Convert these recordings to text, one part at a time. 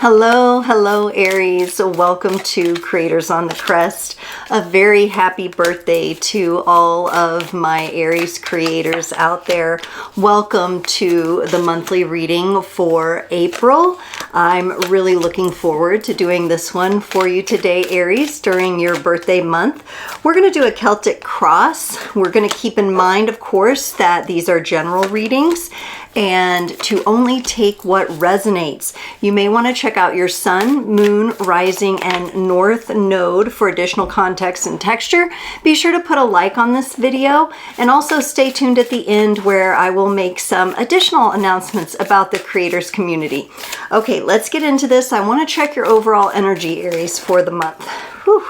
Hello, Aries. Welcome to Creators on the Crest. A very happy birthday to all of my Aries creators out there. Welcome to the monthly reading for April. I'm really looking forward to doing this one for you today, Aries, during your birthday month. We're going to do a Celtic cross. We're going to keep in mind, of course, that these are general readings and to only take what resonates. You may want to check out your sun, moon, rising, and north node for additional context and texture. Be sure to put a like on this video and also stay tuned at the end where I will make some additional announcements about the creators community. Okay, let's get into this. I want to check your overall energy, Aries, for the month. Whew.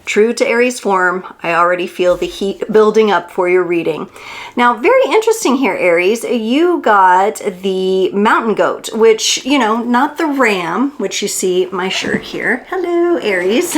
True to Aries form, I already feel the heat building up for your reading. Now, very interesting here, Aries. You got the mountain goat, which, you know, not the ram, which you see my shirt here. Hello, Aries.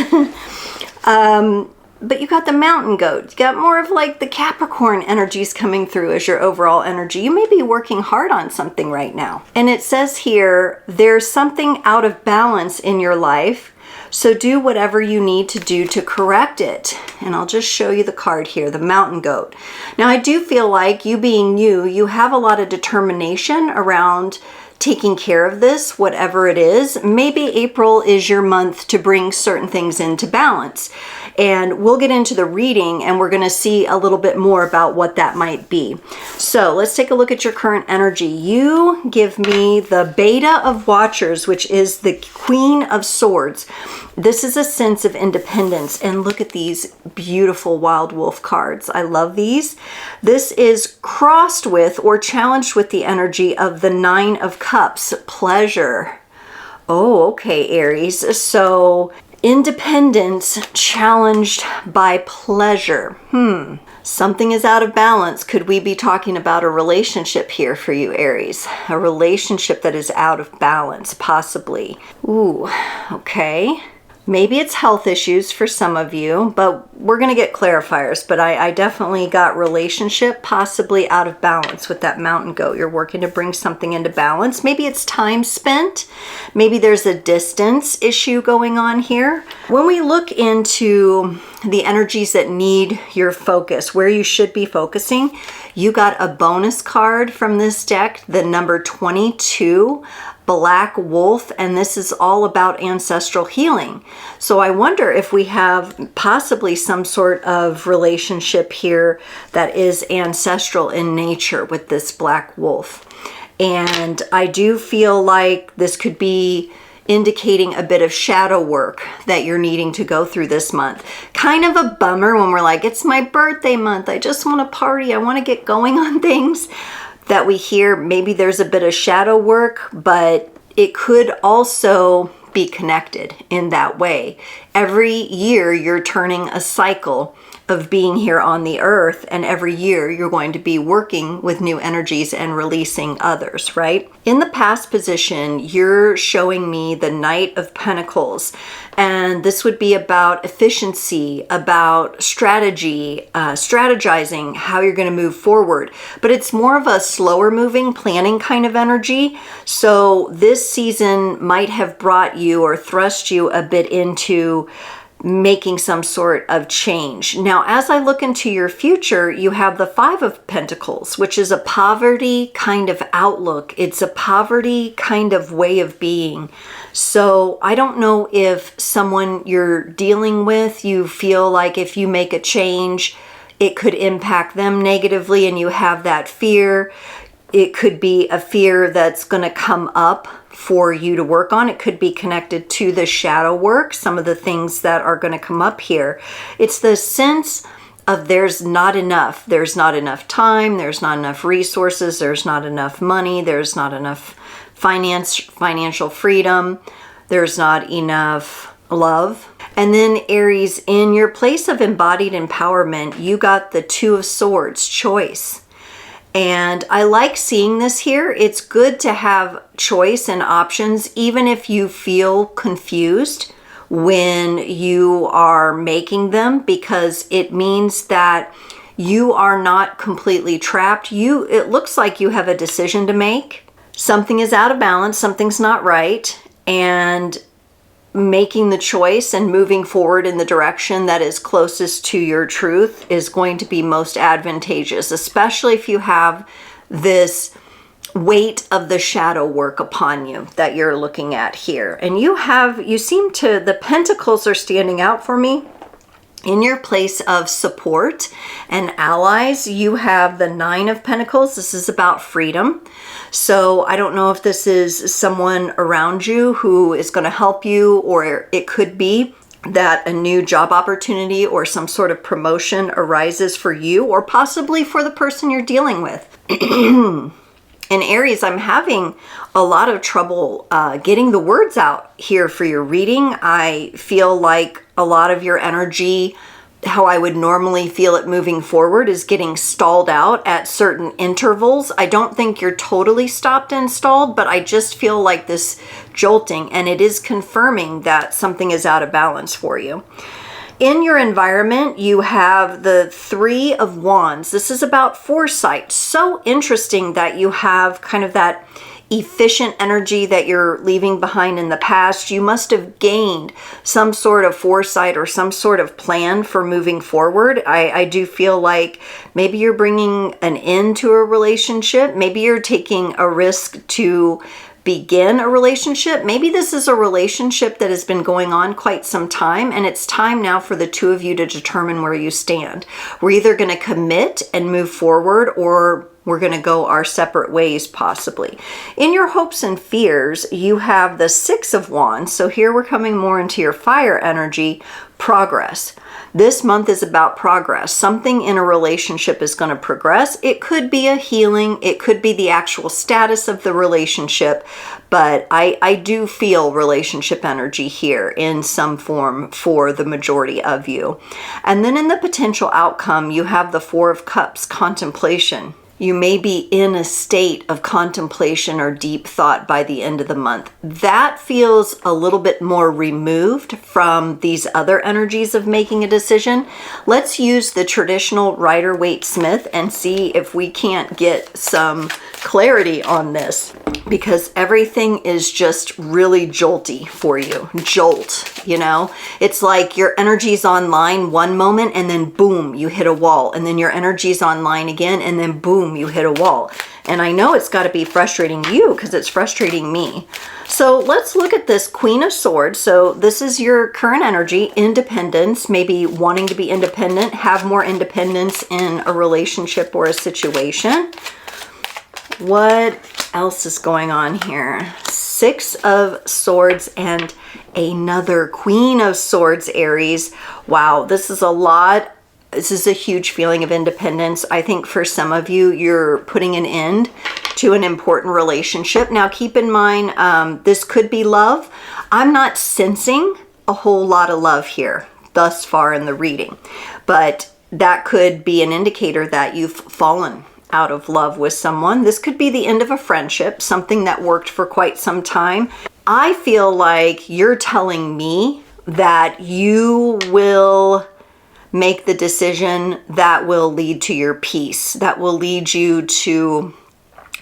But you got the mountain goat. You got more of like the Capricorn energies coming through as your overall energy. You may be working hard on something right now. And it says here, there's something out of balance in your life. So do whatever you need to do to correct it. And I'll just show you the card here, the mountain goat. Now, I do feel like you being you have a lot of determination around taking care of this, whatever it is. Maybe April is your month to bring certain things into balance. And we'll get into the reading and we're going to see a little bit more about what that might be. So let's take a look at your current energy. You give me the Beta of Watchers, which is the Queen of Swords. This is a sense of independence. And look at these beautiful Wild Wolf cards. I love these. This is crossed with or challenged with the energy of the Nine of Cups, pleasure. Oh, okay, Aries. So independence challenged by pleasure. Something is out of balance. Could we be talking about a relationship here for you, Aries? A relationship that is out of balance, possibly. Ooh, okay. Maybe it's health issues for some of you, but we're going to get clarifiers. But I definitely got relationship possibly out of balance with that mountain goat. You're working to bring something into balance. Maybe it's time spent. Maybe there's a distance issue going on here. When we look into the energies that need your focus, where you should be focusing, you got a bonus card from this deck, the number 22. Black Wolf, and this is all about ancestral healing. So I wonder if we have possibly some sort of relationship here that is ancestral in nature with this Black Wolf. And I do feel like this could be indicating a bit of shadow work that you're needing to go through this month. Kind of a bummer when we're like, it's my birthday month. I just want to party. I want to get going on things. That we hear maybe there's a bit of shadow work, but it could also be connected in that way. Every year you're turning a cycle of being here on the earth, and every year you're going to be working with new energies and releasing others, right? In the past position, you're showing me the Knight of Pentacles, and this would be about efficiency, about strategy, strategizing how you're going to move forward. But it's more of a slower moving, planning kind of energy. So this season might have brought you or thrust you a bit into making some sort of change. Now, as I look into your future, you have the Five of Pentacles, which is a poverty kind of outlook. It's a poverty kind of way of being. So I don't know if someone you're dealing with, you feel like if you make a change, it could impact them negatively and you have that fear. It could be a fear that's going to come up for you to work on. It could be connected to the shadow work, some of the things that are going to come up here. It's the sense of there's not enough. There's not enough time. There's not enough resources. There's not enough money. There's not enough financial freedom. There's not enough love. And then Aries, in your place of embodied empowerment, you got the Two of Swords, choice. And I like seeing this here. It's good to have choice and options, even if you feel confused when you are making them, because it means that you are not completely trapped. It looks like you have a decision to make. something is out of balance, something's not right, and making the choice and moving forward in the direction that is closest to your truth is going to be most advantageous, especially if you have this weight of the shadow work upon you that you're looking at here. And you seem to, the pentacles are standing out for me. In your place of support and allies, you have the 9 of Pentacles. This is about freedom. So I don't know if this is someone around you who is going to help you, or it could be that a new job opportunity or some sort of promotion arises for you, or possibly for the person you're dealing with. In Aries, I'm having a lot of trouble getting the words out here for your reading. I feel like a lot of your energy, how I would normally feel it moving forward, is getting stalled out at certain intervals. I don't think you're totally stopped and stalled, but I just feel like this jolting, and it is confirming that something is out of balance for you. In your environment, you have the 3 of Wands. This is about foresight. So interesting that you have kind of that efficient energy that you're leaving behind in the past. You must have gained some sort of foresight or some sort of plan for moving forward. I do feel like maybe you're bringing an end to a relationship. Maybe you're taking a risk to begin a relationship. Maybe this is a relationship that has been going on quite some time, and it's time now for the two of you to determine where you stand. We're either going to commit and move forward, or we're going to go our separate ways, possibly. In your hopes and fears, you have the 6 of Wands. So here we're coming more into your fire energy, progress. This month is about progress. Something in a relationship is going to progress. It could be a healing. It could be the actual status of the relationship. But I do feel relationship energy here in some form for the majority of you. And then in the potential outcome, you have the 4 of Cups, contemplation. You may be in a state of contemplation or deep thought by the end of the month. That feels a little bit more removed from these other energies of making a decision. Let's use the traditional Rider-Waite-Smith and see if we can't get some clarity on this, because everything is just really jolty for you. Jolt, you know? It's like your energy's online one moment and then boom, you hit a wall. And then your energy's online again and then boom, you hit a wall. And I know it's got to be frustrating you because it's frustrating me. So let's look at this Queen of Swords. So this is your current energy, independence, maybe wanting to be independent, have more independence in a relationship or a situation. What else is going on here? 6 of Swords and another Queen of Swords, Aries. Wow, this is a lot. This is a huge feeling of independence. I think for some of you, you're putting an end to an important relationship. Now, keep in mind, this could be love. I'm not sensing a whole lot of love here thus far in the reading, but that could be an indicator that you've fallen out of love with someone. This could be the end of a friendship, something that worked for quite some time. I feel like you're telling me that you will make the decision that will lead to your peace, that will lead you to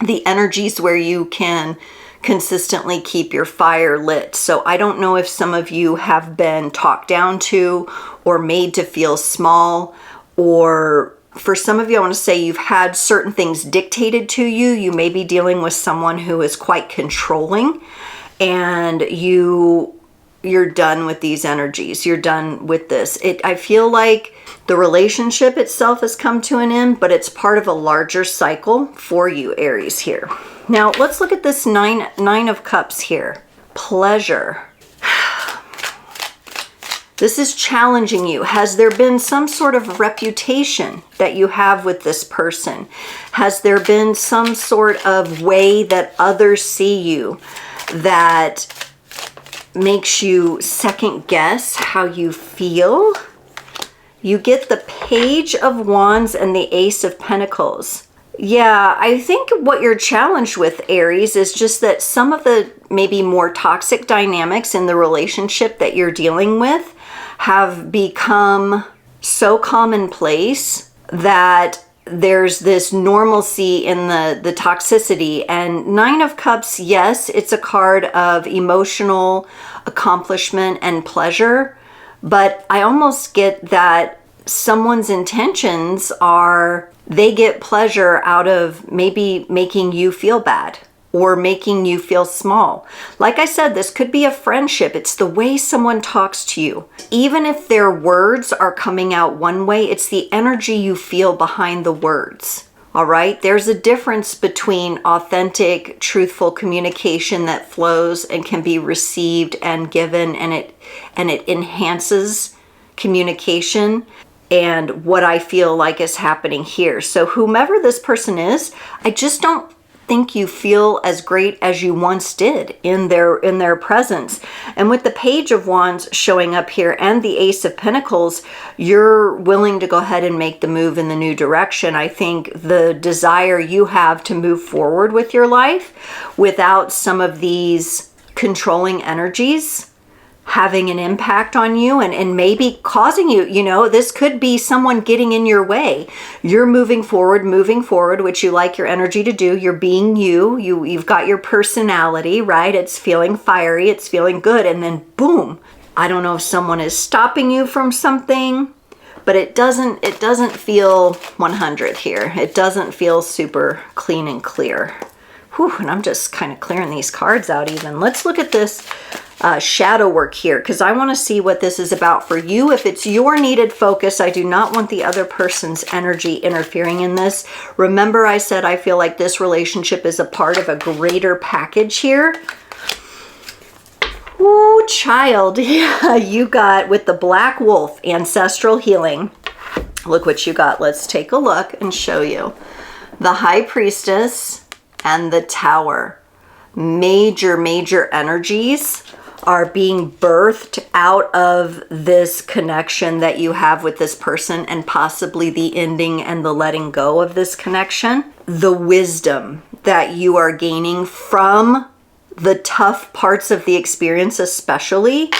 the energies where you can consistently keep your fire lit. So I don't know if some of you have been talked down to or made to feel small, or for some of you, I want to say you've had certain things dictated to you. You may be dealing with someone who is quite controlling, and you're done with these energies. You're done with this. I feel like the relationship itself has come to an end, but it's part of a larger cycle for you, Aries, here. Now, let's look at this nine of Cups here. Pleasure. This is challenging you. Has there been some sort of reputation that you have with this person? Has there been some sort of way that others see you that makes you second guess how you feel? You get the Page of Wands and the Ace of Pentacles. Yeah, I think what you're challenged with, Aries, is just that some of the maybe more toxic dynamics in the relationship that you're dealing with have become so commonplace that there's this normalcy in the toxicity. And Nine of Cups, yes, it's a card of emotional accomplishment and pleasure, but I almost get that someone's intentions are they get pleasure out of maybe making you feel bad or making you feel small. Like I said, this could be a friendship. It's the way someone talks to you. Even if their words are coming out one way, it's the energy you feel behind the words. All right? There's a difference between authentic, truthful communication that flows and can be received and given, and it enhances communication, and what I feel like is happening here. So whomever this person is, I just don't think you feel as great as you once did in their presence. And with the Page of Wands showing up here and the Ace of Pentacles, you're willing to go ahead and make the move in the new direction. I think the desire you have to move forward with your life without some of these controlling energies having an impact on you and maybe causing you, this could be someone getting in your way. You're moving forward, which you like your energy to do. You're being you've got your personality, right? It's feeling fiery, it's feeling good. And then boom, I don't know if someone is stopping you from something, but it doesn't feel 100 here. It doesn't feel super clean and clear. Whew, and I'm just kind of clearing these cards out even. Let's look at this shadow work here, because I want to see what this is about for you. If it's your needed focus, I do not want the other person's energy interfering in this. Remember, I said I feel like this relationship is a part of a greater package here. Ooh, child. Yeah, you got, with the Black Wolf, ancestral healing. Look what you got. Let's take a look and show you. The High Priestess and the Tower. Major energies are being birthed out of this connection that you have with this person, and possibly the ending and the letting go of this connection. The wisdom that you are gaining from the tough parts of the experience especially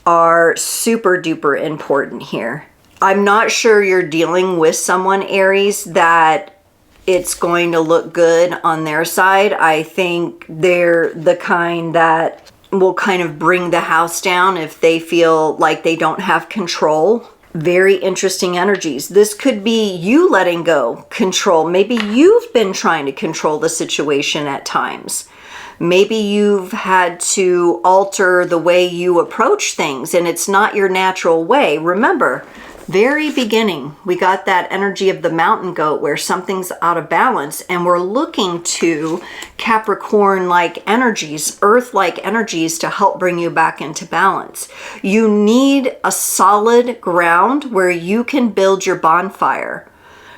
are super duper important here. I'm not sure you're dealing with someone, Aries, that it's going to look good on their side. I think they're the kind that will kind of bring the house down if they feel like they don't have control. Very interesting energies. This could be you letting go control. Maybe you've been trying to control the situation at times. Maybe you've had to alter the way you approach things and it's not your natural way. Remember, very beginning, we got that energy of the mountain goat where something's out of balance, and we're looking to Capricorn-like energies, Earth-like energies to help bring you back into balance. You need a solid ground where you can build your bonfire.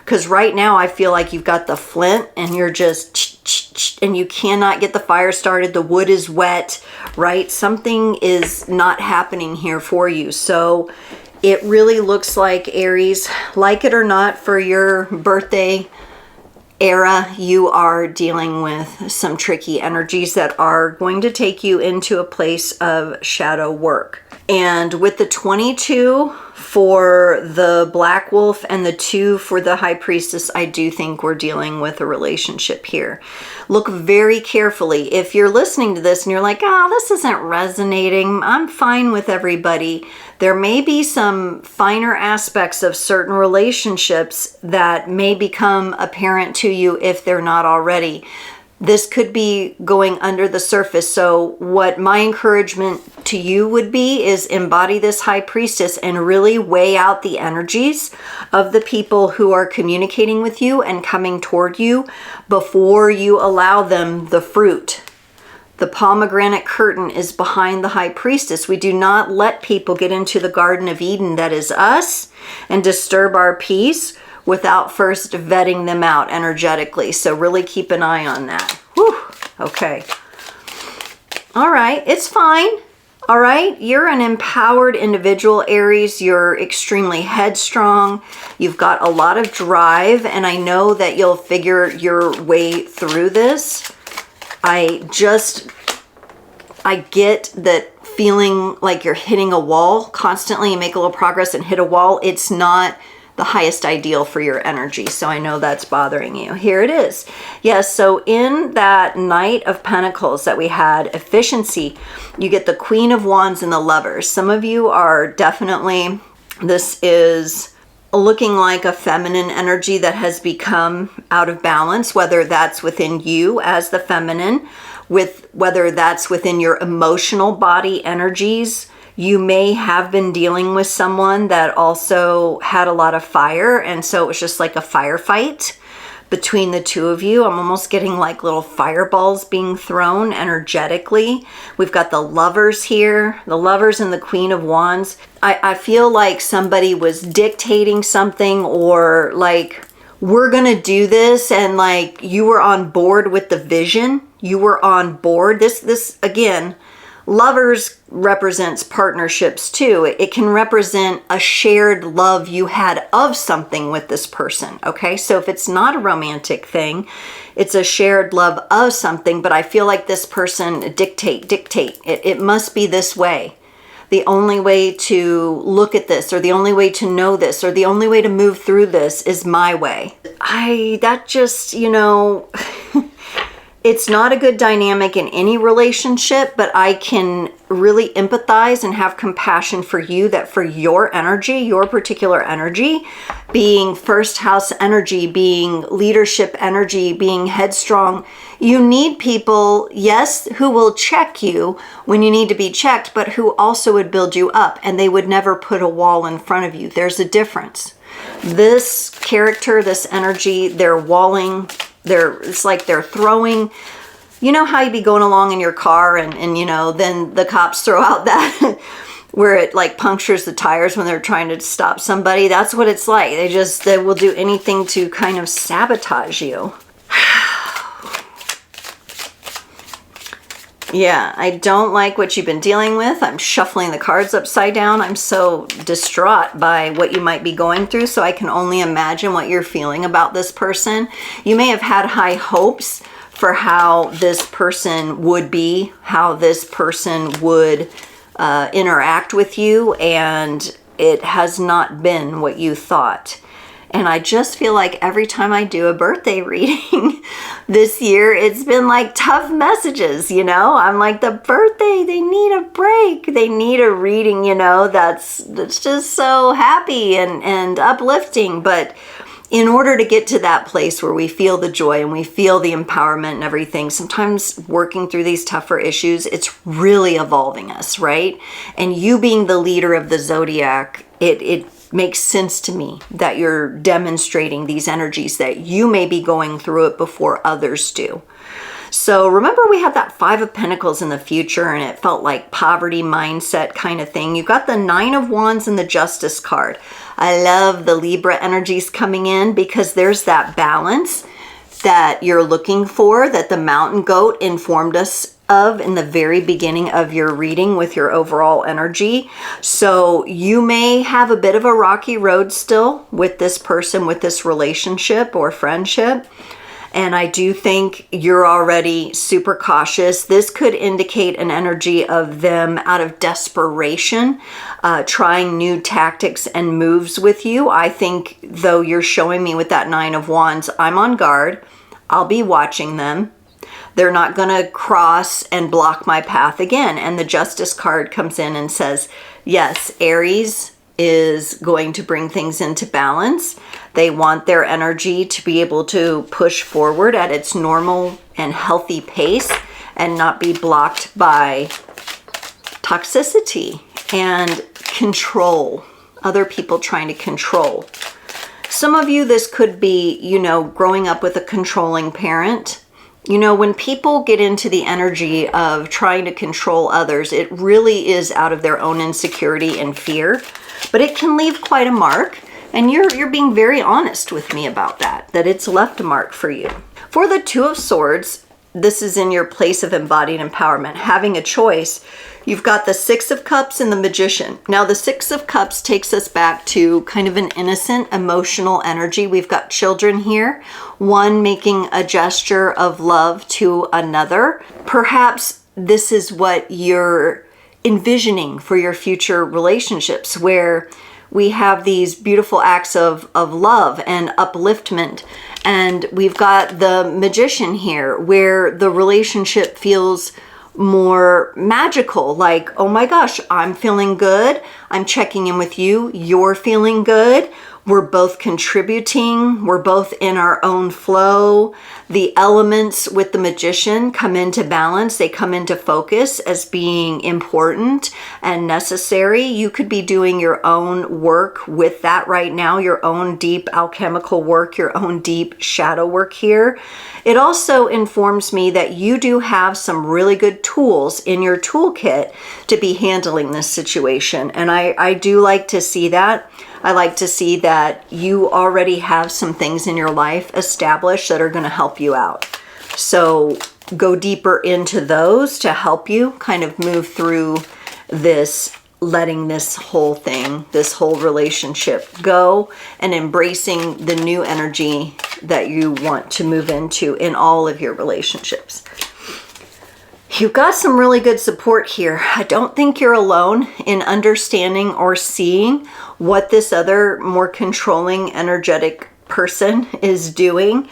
Because right now I feel like you've got the flint and you're just and you cannot get the fire started. The wood is wet, right? Something is not happening here for you. So it really looks like, Aries, like it or not, for your birthday era, you are dealing with some tricky energies that are going to take you into a place of shadow work. And with the 22 for the Black Wolf and the 2 for the High Priestess, I do think we're dealing with a relationship here. Look very carefully. If you're listening to this and you're like, this isn't resonating, I'm fine with everybody. There may be some finer aspects of certain relationships that may become apparent to you if they're not already. This could be going under the surface. So what my encouragement to you would be is embody this High Priestess and really weigh out the energies of the people who are communicating with you and coming toward you before you allow them the fruit. The pomegranate curtain is behind the High Priestess. We do not let people get into the Garden of Eden that is us and disturb our peace without first vetting them out energetically. So really keep an eye on that. Whew. Okay. All right. It's fine. All right. You're an empowered individual, Aries. You're extremely headstrong. You've got a lot of drive, and I know that you'll figure your way through this. I get that feeling like you're hitting a wall constantly. You make a little progress and hit a wall. It's not the highest ideal for your energy. So I know that's bothering you. Here it is. Yes, so in that Knight of Pentacles that we had, efficiency, you get the Queen of Wands and the Lovers. Some of you are definitely, this is looking like a feminine energy that has become out of balance, whether that's within you as the feminine, whether that's within your emotional body energies. You may have been dealing with someone that also had a lot of fire, and so it was just like a firefight between the two of you. I'm almost getting like little fireballs being thrown energetically. We've got the Lovers here, the Lovers and the Queen of Wands. I feel like somebody was dictating something, or like, we're gonna do this, and like you were on board with the vision. You were on board. This again, Lovers represents partnerships too. It can represent a shared love you had of something with this person, okay? So if it's not a romantic thing, it's a shared love of something, but I feel like this person dictate. It must be this way. The only way to look at this, or the only way to know this, or the only way to move through this is my way. That just, you know... It's not a good dynamic in any relationship, but I can really empathize and have compassion for you, that for your energy, your particular energy, being first house energy, being leadership energy, being headstrong, you need people, yes, who will check you when you need to be checked, but who also would build you up, and they would never put a wall in front of you. There's a difference. This character, this energy, they're walling. It's like they're throwing, you know how you'd be going along in your car and you know, then the cops throw out that where it like punctures the tires when they're trying to stop somebody. That's what it's like. They will do anything to kind of sabotage you. Yeah, I don't like what you've been dealing with. I'm shuffling the cards upside down. I'm so distraught by what you might be going through, so I can only imagine what you're feeling about this person. You may have had high hopes for how this person would be, how this person would interact with you, and it has not been what you thought. And I just feel like every time I do a birthday reading this year, it's been like tough messages, you know? I'm like, the birthday, they need a break. They need a reading, you know, that's just so happy and uplifting. But in order to get to that place where we feel the joy and we feel the empowerment and everything, sometimes working through these tougher issues, it's really evolving us, right? And you being the leader of the Zodiac, it makes sense to me that you're demonstrating these energies, that you may be going through it before others do. So remember, we had that Five of Pentacles in the future, and it felt like poverty mindset kind of thing. You've got the Nine of Wands and the Justice card. I love the Libra energies coming in, because there's that balance that you're looking for, that the mountain goat informed us of in the very beginning of your reading with your overall energy. So you may have a bit of a rocky road still with this person, with this relationship or friendship. And I do think you're already super cautious. This could indicate an energy of them out of desperation, trying new tactics and moves with you. I think, though, you're showing me with that Nine of Wands, I'm on guard. I'll be watching them. They're not going to cross and block my path again. And the Justice card comes in and says, yes, Aries is going to bring things into balance. They want their energy to be able to push forward at its normal and healthy pace and not be blocked by toxicity and control, other people trying to control. Some of you, this could be, you know, growing up with a controlling parent. You know, when people get into the energy of trying to control others, it really is out of their own insecurity and fear, but it can leave quite a mark. And you're being very honest with me about that it's left a mark for you. For the Two of Swords, this is in your place of embodied empowerment, having a choice. You've got the Six of Cups and the Magician. Now, the Six of Cups takes us back to kind of an innocent, emotional energy. We've got children here, one making a gesture of love to another. Perhaps this is what you're envisioning for your future relationships, where we have these beautiful acts of love and upliftment. And we've got the Magician here, where the relationship feels more magical, like, oh my gosh, I'm feeling good, I'm checking in with you, you're feeling good, we're both contributing, we're both in our own flow. The elements with the Magician come into balance, they come into focus as being important and necessary. You could be doing your own work with that right now, your own deep alchemical work, your own deep shadow work here. It also informs me that you do have some really good tools in your toolkit to be handling this situation. And I do like to see that. I like to see that you already have some things in your life established that are going to help you out. So go deeper into those to help you kind of move through this, letting this whole thing, this whole relationship go, and embracing the new energy that you want to move into in all of your relationships. You've got some really good support here. I don't think you're alone in understanding or seeing what this other more controlling energetic person is doing.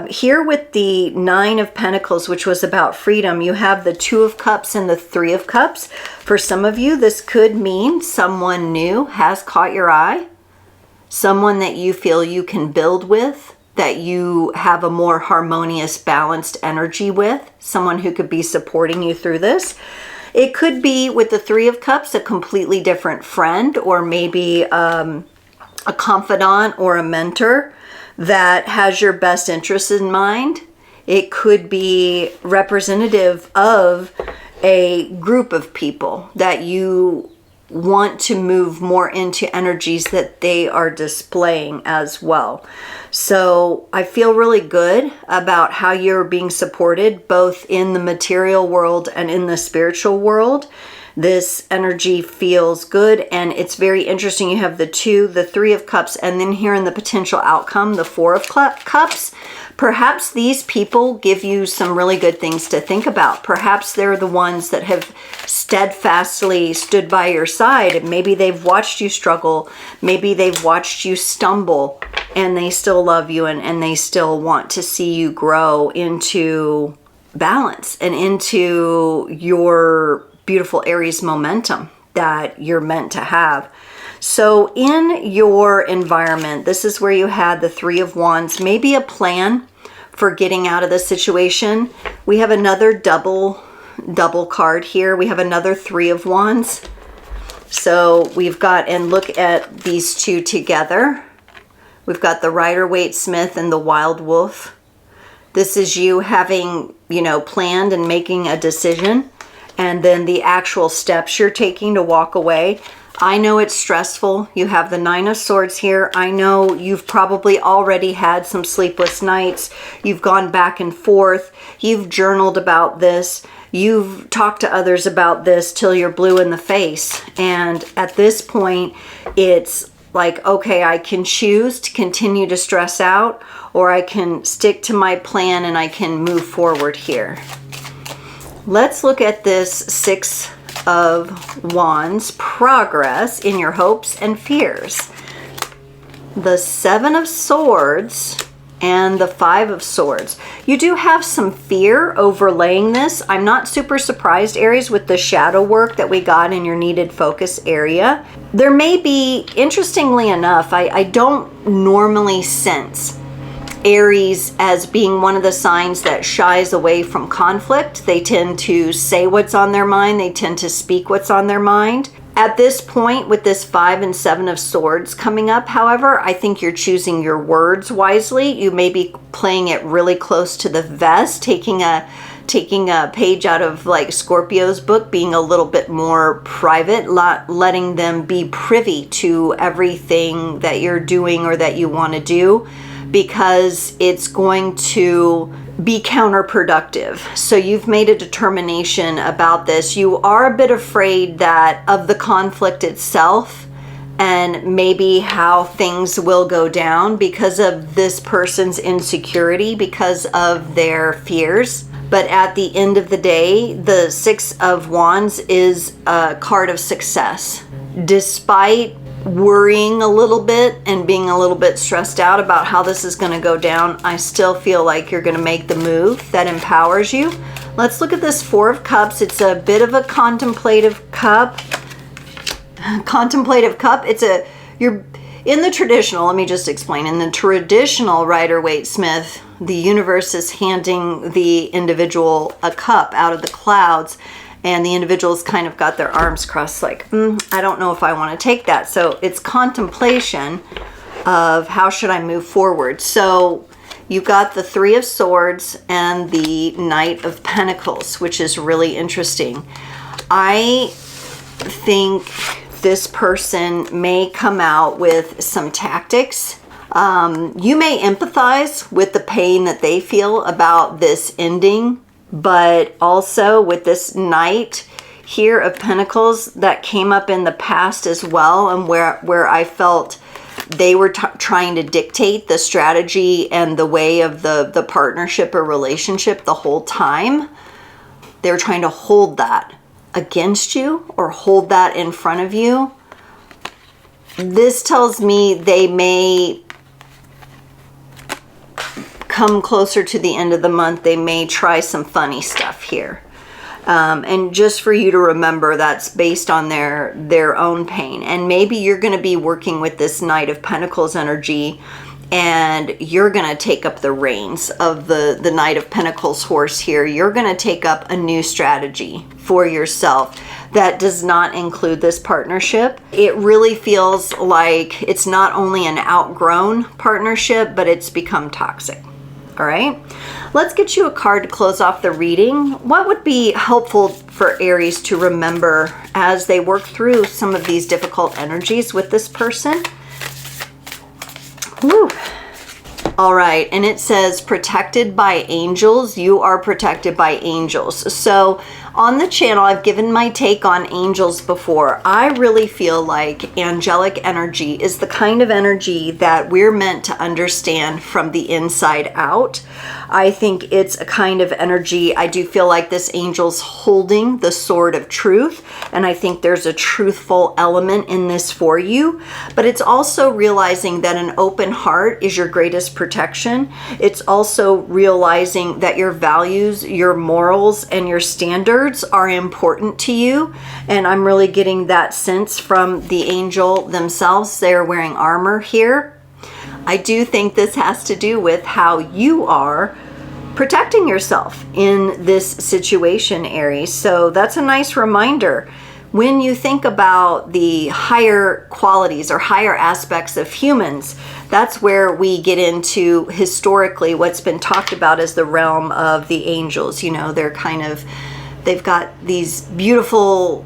Here with the Nine of Pentacles, which was about freedom, you have the Two of Cups and the Three of Cups. For some of you, this could mean someone new has caught your eye, someone that you feel you can build with, that you have a more harmonious, balanced energy with, someone who could be supporting you through this. It could be with the Three of Cups, a completely different friend, or maybe a confidant or a mentor that has your best interests in mind. It could be representative of a group of people that you want to move more into energies that they are displaying as well. So I feel really good about how you're being supported both in the material world and in the spiritual world. This energy feels good, and it's very interesting. You have the Three of Cups, and then here in the potential outcome, the Four of Cups. Perhaps these people give you some really good things to think about. Perhaps they're the ones that have steadfastly stood by your side, and maybe they've watched you struggle. Maybe they've watched you stumble, and they still love you, and they still want to see you grow into balance and into your beautiful Aries momentum that you're meant to have. So in your environment, this is where you had the Three of Wands, maybe a plan for getting out of the situation. We have another double card here. We have another Three of Wands. So we've got, and look at these two together. We've got the Rider-Waite-Smith and the Wild Wolf. This is you having, planned and making a decision, and then the actual steps you're taking to walk away. I know it's stressful. You have the Nine of Swords here. I know you've probably already had some sleepless nights. You've gone back and forth. You've journaled about this. You've talked to others about this till you're blue in the face. And at this point, it's like, okay, I can choose to continue to stress out, or I can stick to my plan and I can move forward here. Let's look at this Six of Wands, progress in your hopes and fears. The Seven of Swords and the Five of Swords. You do have some fear overlaying this. I'm not super surprised, Aries, with the shadow work that we got in your needed focus area. There may be, interestingly enough, I don't normally sense Aries as being one of the signs that shies away from conflict. They tend to say what's on their mind. They tend to speak what's on their mind. At this point, with this 5 and 7 of Swords coming up, however, I think you're choosing your words wisely. You may be playing it really close to the vest, taking a page out of like Scorpio's book, being a little bit more private, letting them be privy to everything that you're doing or that you want to do, because it's going to be counterproductive. So you've made a determination about this. You are a bit afraid of the conflict itself and maybe how things will go down because of this person's insecurity, because of their fears. But at the end of the day, the Six of Wands is a card of success. Despite worrying a little bit and being a little bit stressed out about how this is going to go down, I still feel like you're going to make the move that empowers you. Let's look at this Four of Cups. It's a bit of a contemplative cup. You're in the traditional, let me just explain. In the traditional Rider-Waite-Smith, the universe is handing the individual a cup out of the clouds, and the individual's kind of got their arms crossed like, I don't know if I want to take that. So it's contemplation of how should I move forward. So you've got the Three of Swords and the Knight of Pentacles, which is really interesting. I think this person may come out with some tactics. You may empathize with the pain that they feel about this ending, but also with this Knight here of Pentacles that came up in the past as well, and where I felt they were trying to dictate the strategy and the way of the partnership or relationship the whole time. They were trying to hold that against you or hold that in front of you. This tells me they may come closer to the end of the month. They may try some funny stuff here. And just for you to remember, that's based on their own pain. And maybe you're going to be working with this Knight of Pentacles energy, and you're going to take up the reins of the Knight of Pentacles horse here. You're going to take up a new strategy for yourself that does not include this partnership. It really feels like it's not only an outgrown partnership, but it's become toxic. All right, let's get you a card to close off the reading. What would be helpful for Aries to remember as they work through some of these difficult energies with this person? Woo. All right, and it says protected by angels. You are protected by angels. So on the channel, I've given my take on angels before. I really feel like angelic energy is the kind of energy that we're meant to understand from the inside out. I think it's a kind of energy, I do feel like this angel's holding the sword of truth, and I think there's a truthful element in this for you. But it's also realizing that an open heart is your greatest protection. It's also realizing that your values, your morals, and your standards are important to you. And I'm really getting that sense from the angel themselves. They're wearing armor here. I do think this has to do with how you are protecting yourself in this situation, Aries. So that's a nice reminder. When you think about the higher qualities or higher aspects of humans, that's where we get into historically what's been talked about as the realm of the angels. You know, they've got these beautiful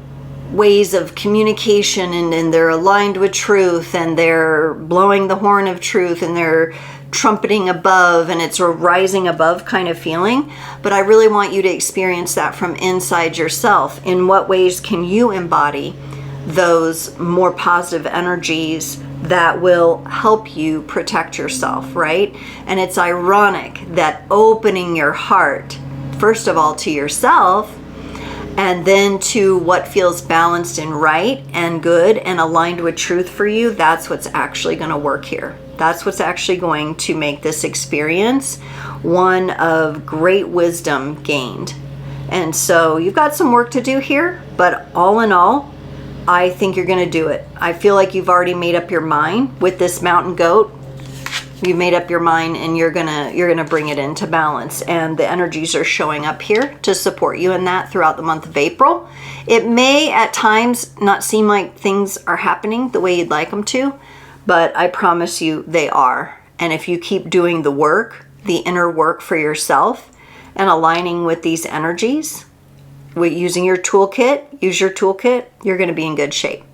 ways of communication, and they're aligned with truth, and they're blowing the horn of truth, and they're trumpeting above, and it's a rising above kind of feeling. But I really want you to experience that from inside yourself. In what ways can you embody those more positive energies that will help you protect yourself, right? And it's ironic that opening your heart, first of all, to yourself, and then to what feels balanced and right and good and aligned with truth for you, that's what's actually going to work here. That's what's actually going to make this experience one of great wisdom gained. And so you've got some work to do here, but all in all, I think you're going to do it. I feel like you've already made up your mind with this mountain goat. You made up your mind, and you're gonna bring it into balance, and the energies are showing up here to support you in that throughout the month of April. It may at times not seem like things are happening the way you'd like them to, but I promise you they are. And if you keep doing the work, the inner work for yourself, and aligning with these energies, with using your toolkit, you're going to be in good shape.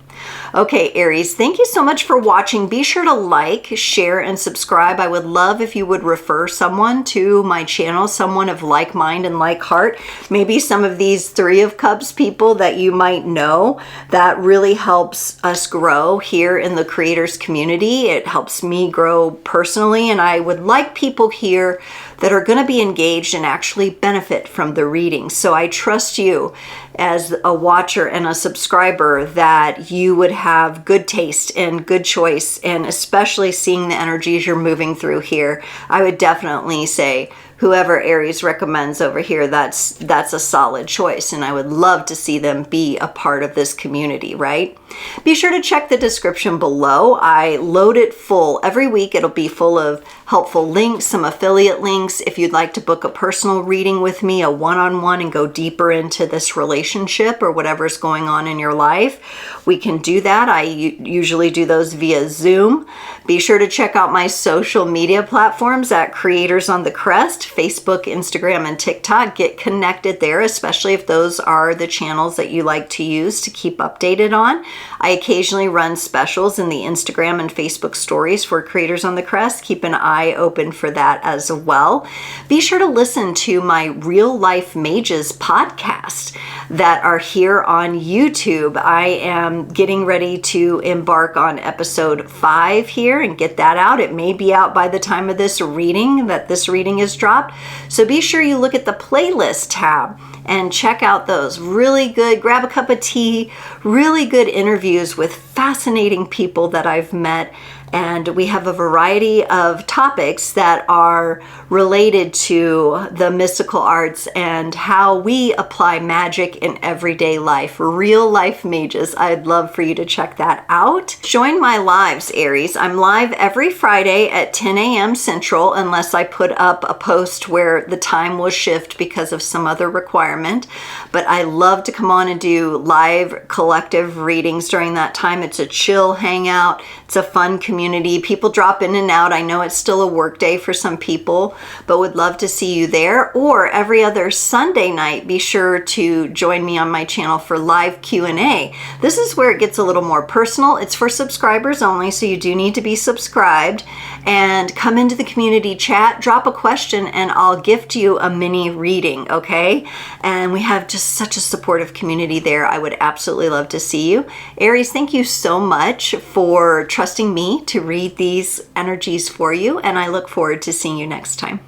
Okay, Aries, thank you so much for watching. Be sure to like, share, and subscribe. I would love if you would refer someone to my channel, someone of like mind and like heart. Maybe some of these Three of Cups people that you might know. That really helps us grow here in the creators community. It helps me grow personally, and I would like people here that are going to be engaged and actually benefit from the reading. So I trust you as a watcher and a subscriber that you would have good taste and good choice, and especially seeing the energies you're moving through here. I would definitely say whoever Aries recommends over here, that's a solid choice, and I would love to see them be a part of this community, right? Be sure to check the description below. I load it full every week. It'll be full of helpful links, some affiliate links. If you'd like to book a personal reading with me, a one-on-one, and go deeper into this relationship or whatever's going on in your life, we can do that. I usually do those via Zoom. Be sure to check out my social media platforms at Creators on the Crest, Facebook, Instagram, and TikTok. Get connected there, especially if those are the channels that you like to use to keep updated on. I occasionally run specials in the Instagram and Facebook stories for Creators on the Crest. Keep an eye open for that as well. Be sure to listen to my Real Life Mages podcast that are here on YouTube. I am getting ready to embark on episode 5 here and get that out. It may be out by the time of this reading, that this reading is dropped. So be sure you look at the playlist tab and check out those. Really good, grab a cup of tea, really good interviews with fascinating people that I've met. And we have a variety of topics that are related to the mystical arts and how we apply magic in everyday life. Real Life Mages. I'd love for you to check that out. Join my lives, Aries. I'm live every Friday at 10 a.m. Central, unless I put up a post where the time will shift because of some other requirement. But I love to come on and do live collective readings during that time. It's a chill hangout. It's a fun community. People drop in and out. I know it's still a work day for some people, but would love to see you there. Or every other Sunday night, be sure to join me on my channel for live Q&A. This is where it gets a little more personal. It's for subscribers only, so you do need to be subscribed. And come into the community chat, drop a question, and I'll gift you a mini reading, okay? And we have just such a supportive community there. I would absolutely love to see you. Aries, thank you so much for trusting me to read these energies for you, and I look forward to seeing you next time.